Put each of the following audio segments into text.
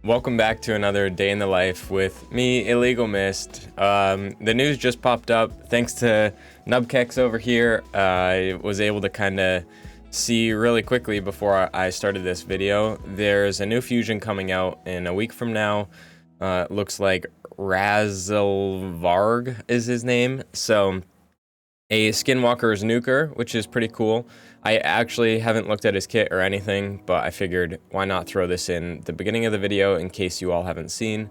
Welcome back to another day in the life with me, Illegal Mist. The news just popped up. Thanks to Nubkex over here, I was able to kind of see really quickly before I started this video. There's a new fusion coming out in a week from now. Looks like Razelvarg is his name. So a Skinwalker's Nuker, which is pretty cool. I actually haven't looked at his kit or anything, but I figured why not throw this in the beginning of the video in case you all haven't seen.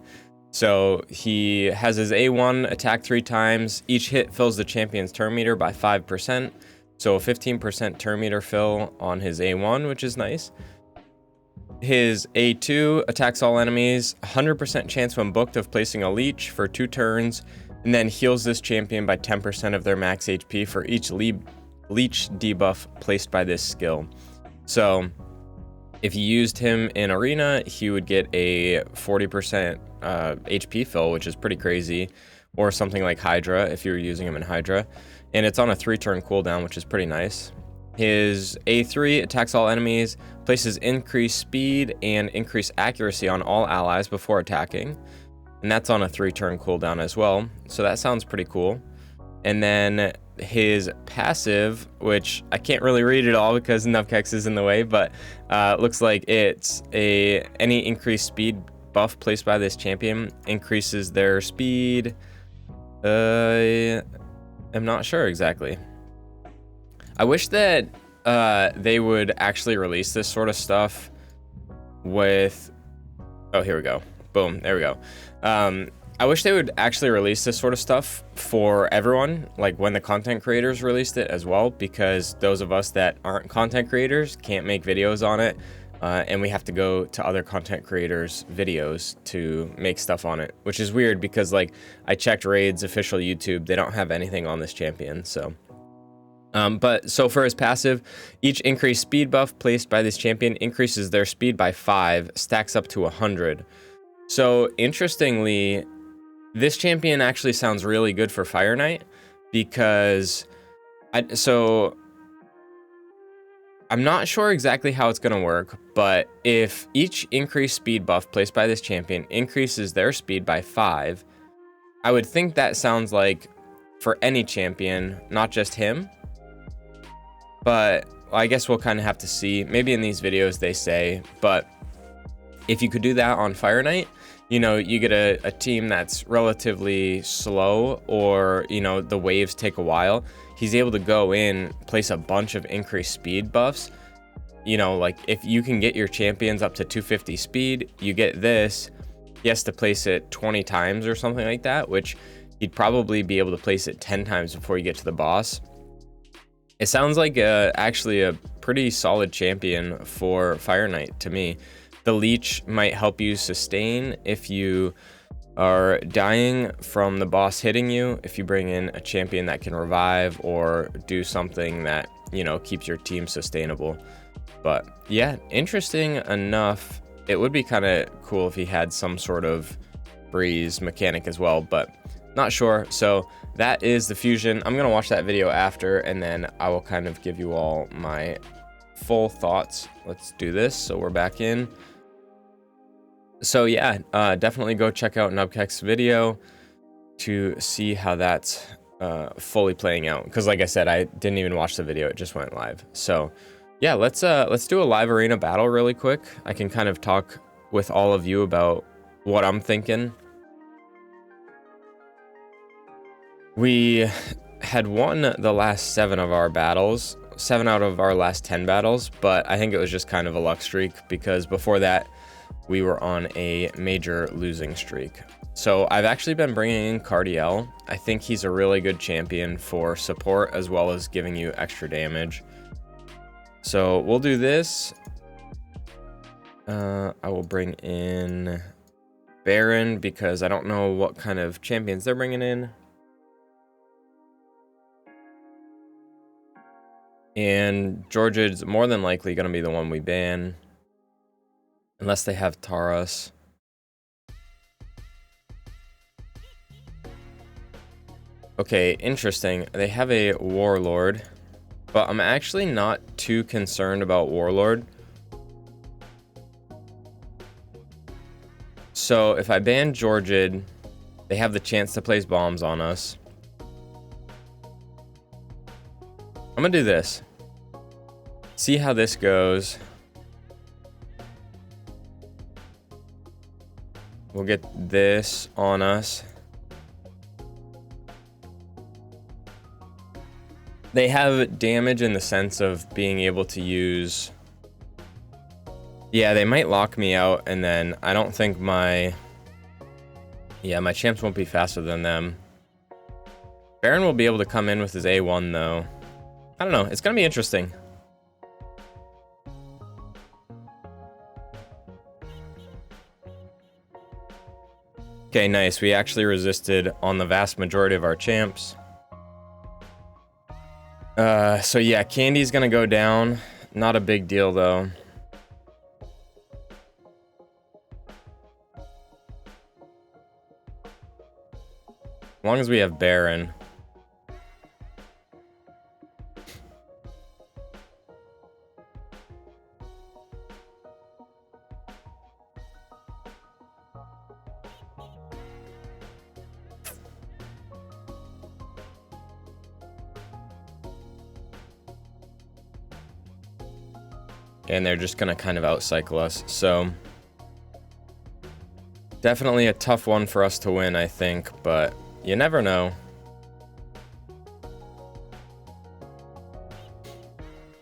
So he has his A1 attack 3 times. Each hit fills the champion's turn meter by 5%. So a 15% turn meter fill on his A1, which is nice. His A2 attacks all enemies, 100% chance when booked of placing a leech for 2 turns, and then heals this champion by 10% of their max HP for each leech debuff placed by this skill. So if you used him in arena, he would get a 40% HP fill, which is pretty crazy, or something like Hydra if you were using him in Hydra, and it's on a 3-turn cooldown, which is pretty nice. His A3 attacks all enemies, places increased speed and increased accuracy on all allies before attacking, and that's on a 3-turn cooldown as well, so that sounds pretty cool. And then his passive, which I can't really read it all because Nubkex is in the way, but looks like it's any increased speed buff placed by this champion increases their speed. I'm not sure exactly. I wish that they would actually release this sort of stuff with... Oh, here we go. Boom, there we go. I wish they would actually release this sort of stuff for everyone, like when the content creators released it as well, because those of us that aren't content creators can't make videos on it, and we have to go to other content creators' videos to make stuff on it, which is weird because, like, I checked Raid's official YouTube, they don't have anything on this champion, so... But so for his passive, each increased speed buff placed by this champion increases their speed by 5, stacks up to 100. So interestingly, this champion actually sounds really good for Fire Knight because I'm not sure exactly how it's going to work, but if each increased speed buff placed by this champion increases their speed by 5, I would think that sounds like for any champion, not just him. But I guess we'll kind of have to see. Maybe in these videos they say, but if you could do that on Fire Knight, you know, you get a team that's relatively slow, or, you know, the waves take a while. He's able to go in, place a bunch of increased speed buffs. You know, like if you can get your champions up to 250 speed, you get this. He has to place it 20 times or something like that, which he'd probably be able to place it 10 times before you get to the boss. It sounds like actually a pretty solid champion for Fire Knight to me. The leech might help you sustain if you are dying from the boss hitting you, if you bring in a champion that can revive or do something that, you know, keeps your team sustainable. But yeah, interesting enough. It would be kind of cool if he had some sort of breeze mechanic as well, but not sure. So that is the fusion. I'm going to watch that video after, and then I will kind of give you all my full thoughts. Let's do this. So we're back in. So yeah, definitely go check out Nubkex's video to see how that's fully playing out. Because like I said, I didn't even watch the video. It just went live. So yeah, let's do a live arena battle really quick. I can kind of talk with all of you about what I'm thinking. We had won the last 7 of our battles, 7 out of our last 10 battles, but I think it was just kind of a luck streak because before that, we were on a major losing streak. So I've actually been bringing in Cardiel. I think he's a really good champion for support as well as giving you extra damage. So we'll do this. I will bring in Baron because I don't know what kind of champions they're bringing in. And Georgia's more than likely going to be the one we ban. Unless they have Taurus. Okay, interesting. They have a Warlord. But I'm actually not too concerned about Warlord. So if I ban Georgid, they have the chance to place bombs on us. I'm gonna do this. See how this goes. We'll get this on us. They have damage in the sense of being able to use... Yeah, they might lock me out, and then I don't think my... Yeah, my champs won't be faster than them. Baron will be able to come in with his A1, though. I don't know. It's going to be interesting. Okay, nice. We actually resisted on the vast majority of our champs. So yeah, Candy's gonna go down. Not a big deal though. As long as we have Baron. And they're just gonna kind of outcycle us. So definitely a tough one for us to win, I think, but you never know.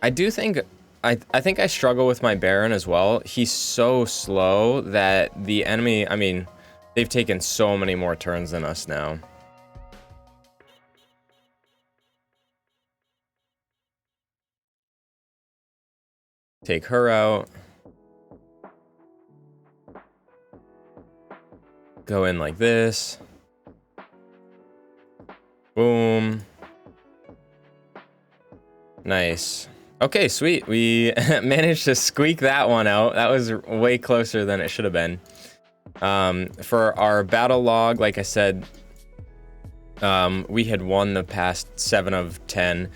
I do think I think I struggle with my Baron as well. He's so slow that the enemy, I mean, they've taken so many more turns than us now. Take her out. Go in like this. Boom. Nice. Okay, sweet. We managed to squeak that one out. That was way closer than it should have been. For our battle log, like I said, we had won the past 7 of 10.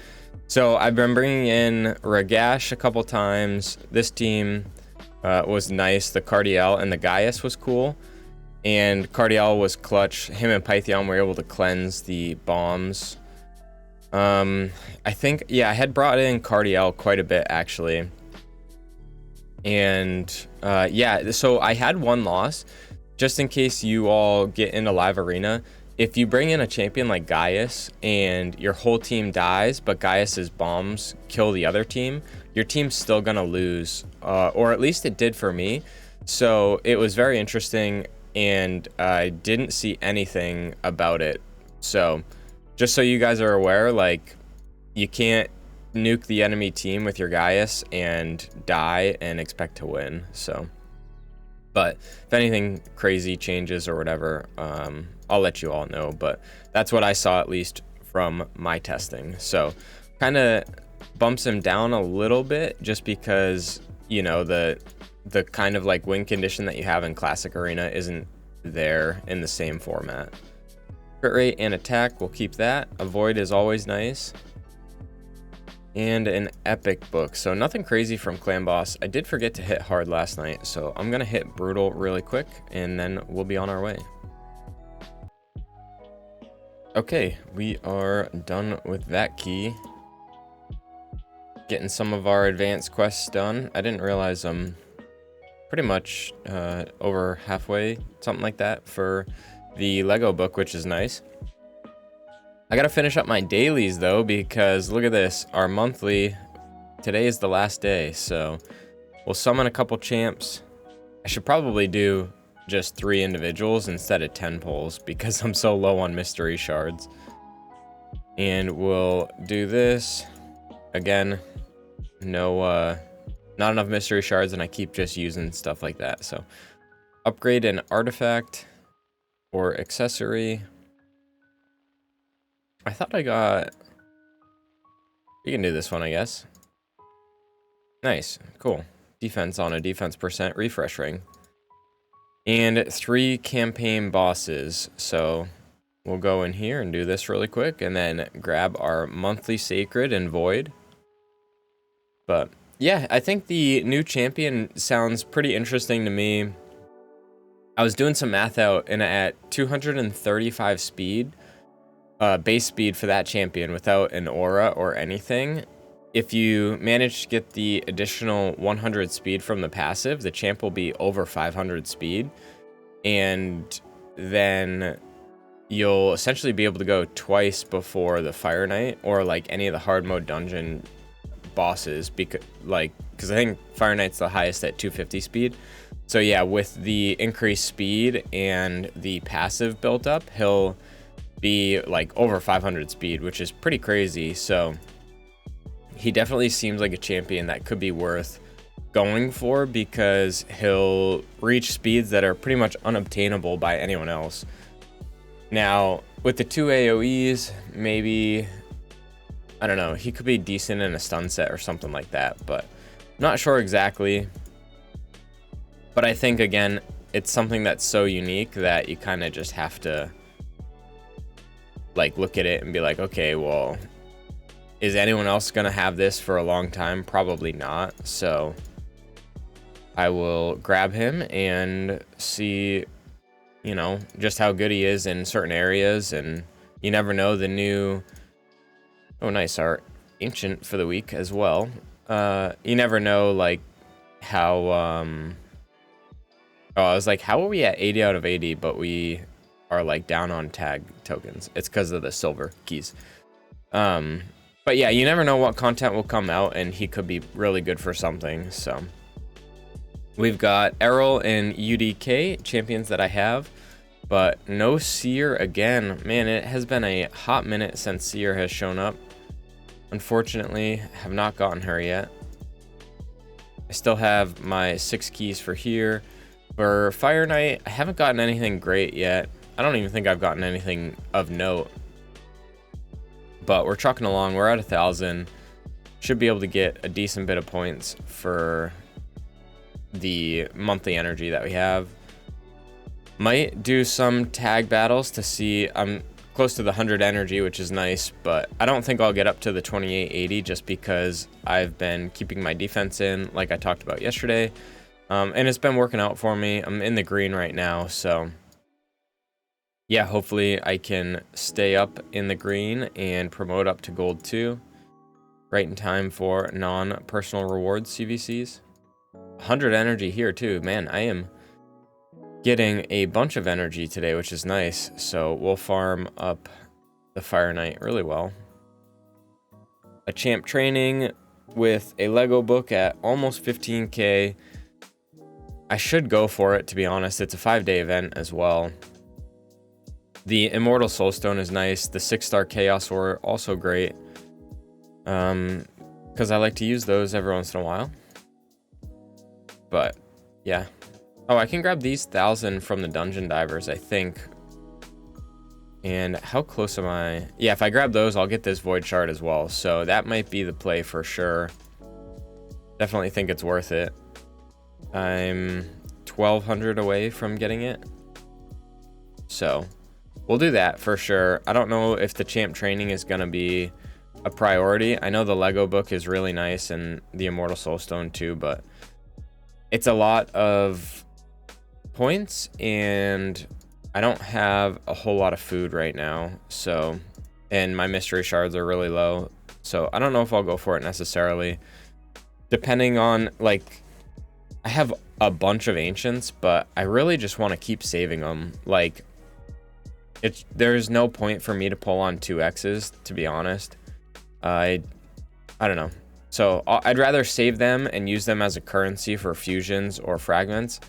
So I've been bringing in Ragash a couple times. This team was nice. The Cardiel and the Gaius was cool. And Cardiel was clutch. Him and Pythion were able to cleanse the bombs. I think, yeah, I had brought in Cardiel quite a bit, actually. And, yeah, so I had one loss. Just in case you all get into live arena, if you bring in a champion like Gaius and your whole team dies, but Gaius's bombs kill the other team, your team's still gonna lose, or at least it did for me. So it was very interesting, and I didn't see anything about it. So just so you guys are aware, like, you can't nuke the enemy team with your Gaius and die and expect to win. So, but if anything crazy changes or whatever, I'll let you all know. But that's what I saw, at least from my testing. So kind of bumps him down a little bit just because, you know, the kind of like win condition that you have in Classic Arena isn't there in the same format. Crit rate and attack, we'll keep that. Avoid is always nice. And an epic book. So nothing crazy from Clan Boss. I did forget to hit hard last night, so I'm gonna hit brutal really quick and then we'll be on our way. Okay, we are done with that key. Getting some of our advanced quests done. I didn't realize I'm pretty much over halfway, something like that, for the Lego book, which is nice. I gotta finish up my dailies though, because look at this, our monthly, today is the last day, so we'll summon a couple champs. I should probably do just 3 individuals instead of 10 pulls because I'm so low on mystery shards. And we'll do this again. No, not enough mystery shards, and I keep just using stuff like that. So upgrade an artifact or accessory. I thought I got... You can do this one, I guess. Nice. Cool. Defense on a defense percent refresh ring. And 3 campaign bosses. So we'll go in here and do this really quick. And then grab our monthly sacred and void. But yeah, I think the new champion sounds pretty interesting to me. I was doing some math out, and at 235 speed, base speed for that champion without an aura or anything, if you manage to get the additional 100 speed from the passive, the champ will be over 500 speed, and then you'll essentially be able to go twice before the Fire Knight or like any of the hard mode dungeon bosses, because I think Fire Knight's the highest at 250 speed. So yeah, with the increased speed and the passive built up, he'll be like over 500 speed, which is pretty crazy. So he definitely seems like a champion that could be worth going for, because he'll reach speeds that are pretty much unobtainable by anyone else. Now, with the 2 AoEs, maybe, I don't know, he could be decent in a stun set or something like that, but not sure exactly. But I think, again, it's something that's so unique that you kind of just have to like look at it and be like, okay, well, is anyone else gonna have this for a long time? Probably not. So I will grab him and see, you know, just how good he is in certain areas. And you never know, the new, oh nice, our ancient for the week as well. You never know like how oh, I was like, how are we at 80 out of 80 but we are like down on tag tokens? It's because of the silver keys. But yeah, you never know what content will come out, and he could be really good for something. So we've got Errol and UDK, champions that I have, but no Seer again. Man, it has been a hot minute since Seer has shown up. Unfortunately, have not gotten her yet. I still have my 6 keys for here. For Fire Knight, I haven't gotten anything great yet. I don't even think I've gotten anything of note. But we're trucking along. We're at 1,000. Should be able to get a decent bit of points for the monthly energy that we have. Might do some tag battles to see. I'm close to the 100 energy, which is nice, but I don't think I'll get up to the 2880 just because I've been keeping my defense in, like I talked about yesterday. And it's been working out for me. I'm in the green right now, so yeah, hopefully I can stay up in the green and promote up to gold 2 right in time for non-personal rewards CVCs. 100 energy here too. Man, I am getting a bunch of energy today, which is nice. So we'll farm up the Fire Knight really well. A champ training with a Lego book at almost 15k. I should go for it, to be honest. It's a 5-day event as well. The Immortal Soulstone is nice. The 6-star Chaos Ore, also great. Because I like to use those every once in a while. But, yeah. Oh, I can grab these 1,000 from the Dungeon Divers, I think. And how close am I? Yeah, if I grab those, I'll get this Void Shard as well. So that might be the play for sure. Definitely think it's worth it. I'm 1,200 away from getting it. So we'll do that for sure. I don't know if the champ training is going to be a priority. I know the Lego book is really nice and the Immortal Soulstone too, but it's a lot of points and I don't have a whole lot of food right now. So, and my mystery shards are really low. So I don't know if I'll go for it necessarily. Depending on, like, I have a bunch of ancients, but I really just want to keep saving them. Like, there's no point for me to pull on 2Xs, to be honest. I don't know. So I'd rather save them and use them as a currency for fusions or fragments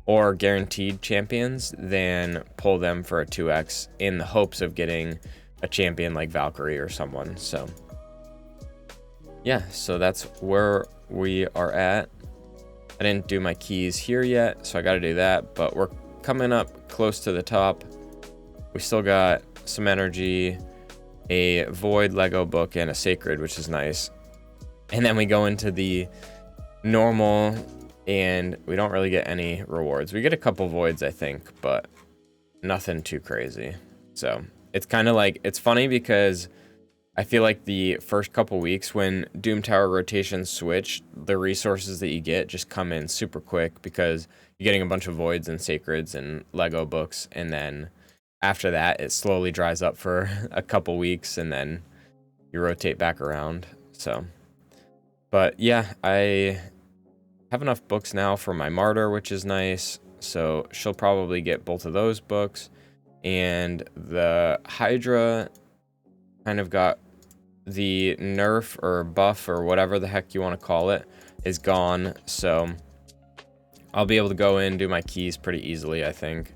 or guaranteed champions than pull them for a 2X in the hopes of getting a champion like Valkyrie or someone. So yeah, so that's where we are at. I didn't do my keys here yet, so I got to do that, but we're coming up close to the top. We still got some energy, a Void Lego book, and a Sacred, which is nice. And then we go into the normal, and we don't really get any rewards. We get a couple Voids, I think, but nothing too crazy. So it's kind of like, it's funny because I feel like the first couple weeks when Doom Tower rotations switch, the resources that you get just come in super quick because you're getting a bunch of voids and sacreds and Lego books, and then after that it slowly dries up for a couple weeks and then you rotate back around. So, but yeah, I have enough books now for my martyr, which is nice. So she'll probably get both of those books, and the Hydra kind of got the nerf or buff or whatever the heck you want to call it is gone, so I'll be able to go in and do my keys pretty easily. I think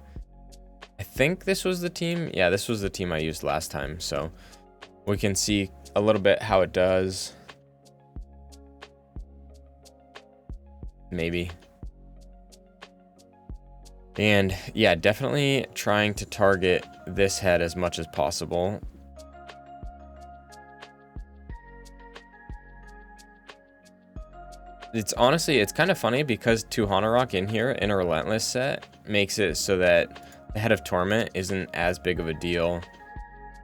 this was the team. Yeah, this was the team I used last time, so we can see a little bit how it does. Maybe. And yeah, definitely trying to target this head as much as possible. It's honestly, it's kind of funny because 2 Hanorok in here in a Relentless set makes it so that the Head of Torment isn't as big of a deal.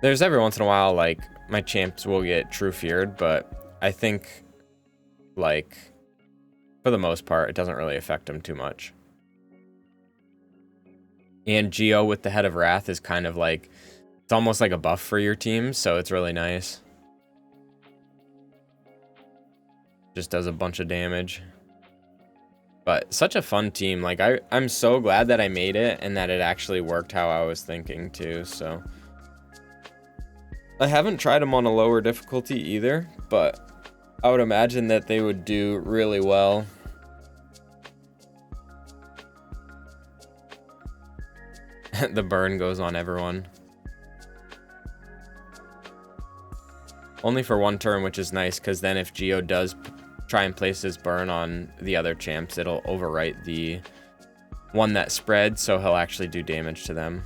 There's every once in a while, like, my champs will get True Feared, but I think, like, for the most part, it doesn't really affect them too much. And Geo with the Head of Wrath is kind of like, it's almost like a buff for your team, so it's really nice. Just does a bunch of damage. But such a fun team. Like, I'm so glad that I made it and that it actually worked how I was thinking too, so. I haven't tried them on a lower difficulty either, but I would imagine that they would do really well. The burn goes on everyone. Only for 1 turn, which is nice, because then if Geo does try and place his burn on the other champs, it'll overwrite the one that spread, so he'll actually do damage to them.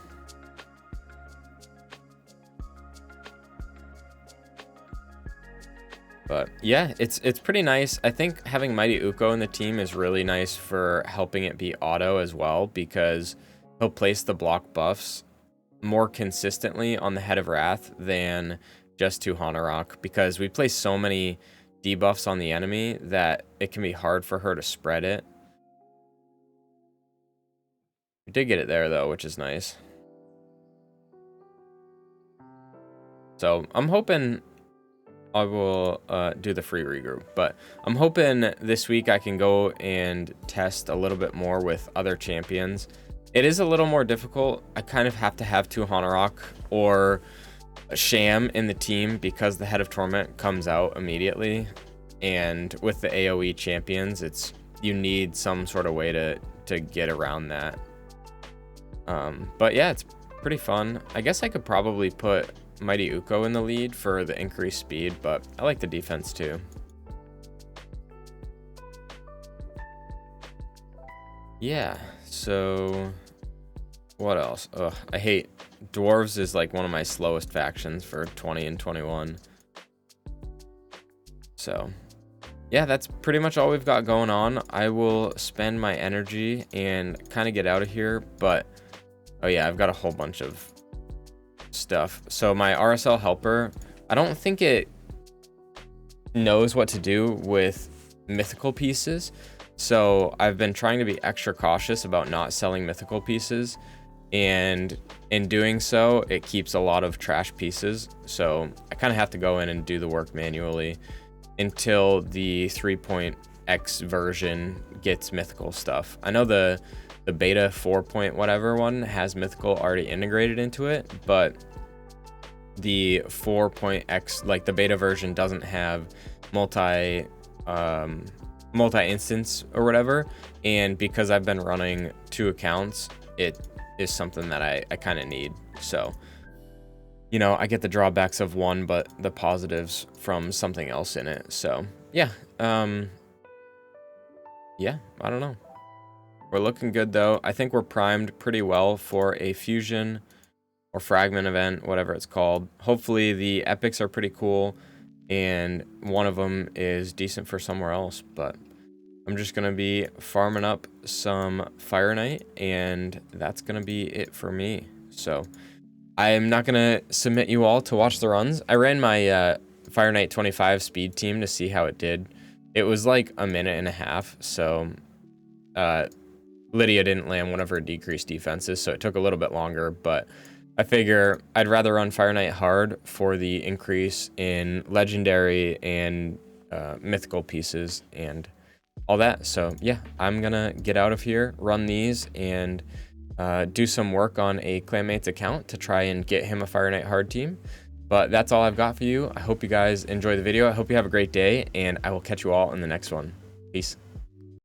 But yeah, it's pretty nice. I think having Mighty Uko in the team is really nice for helping it be auto as well, because he'll place the block buffs more consistently on the Head of Wrath than just 2 Hanorok, because we place so many debuffs on the enemy that it can be hard for her to spread it. We did get it there though, which is nice. So I'm hoping I will do the free regroup, but I'm hoping this week I can go and test a little bit more with other champions. It is a little more difficult. I kind of have to have 2 Hanorok or Sham in the team because the Head of Torment comes out immediately, and with the AoE champions, you need some sort of way to get around that. But yeah, it's pretty fun. I guess I could probably put Mighty Uko in the lead for the increased speed, but I like the defense too. Yeah, so what else? Ugh, I hate Dwarves is like one of my slowest factions for 20 and 21. So yeah, that's pretty much all we've got going on. I will spend my energy and kind of get out of here, but oh yeah, I've got a whole bunch of stuff. So my RSL helper, I don't think it knows what to do with mythical pieces, so I've been trying to be extra cautious about not selling mythical pieces, and in doing so it keeps a lot of trash pieces, so I kind of have to go in and do the work manually until the 3.x version gets mythical stuff. I know the beta 4 point whatever one has mythical already integrated into it, but the 4.x, like the beta version, doesn't have multi instance or whatever, and because I've been running 2 accounts, it is something that I kind of need. So, you know, I get the drawbacks of one but the positives from something else in it. So yeah, yeah, I don't know. We're looking good though. I think we're primed pretty well for a fusion or fragment event, whatever it's called. Hopefully the epics are pretty cool and one of them is decent for somewhere else, but I'm just gonna be farming up some Fire Knight, and that's gonna be it for me. So I'm not gonna submit you all to watch the runs. I ran my Fire Knight 25 speed team to see how it did. It was like a minute and a half, so Lydia didn't land one of her decreased defenses, so it took a little bit longer, but I figure I'd rather run Fire Knight hard for the increase in legendary and mythical pieces and all that. So yeah, I'm gonna get out of here, run these, and do some work on a Clanmates account to try and get him a Fire Knight hard team. But that's all I've got for you. I hope you guys enjoy the video. I hope you have a great day, and I will catch you all in the next one. Peace.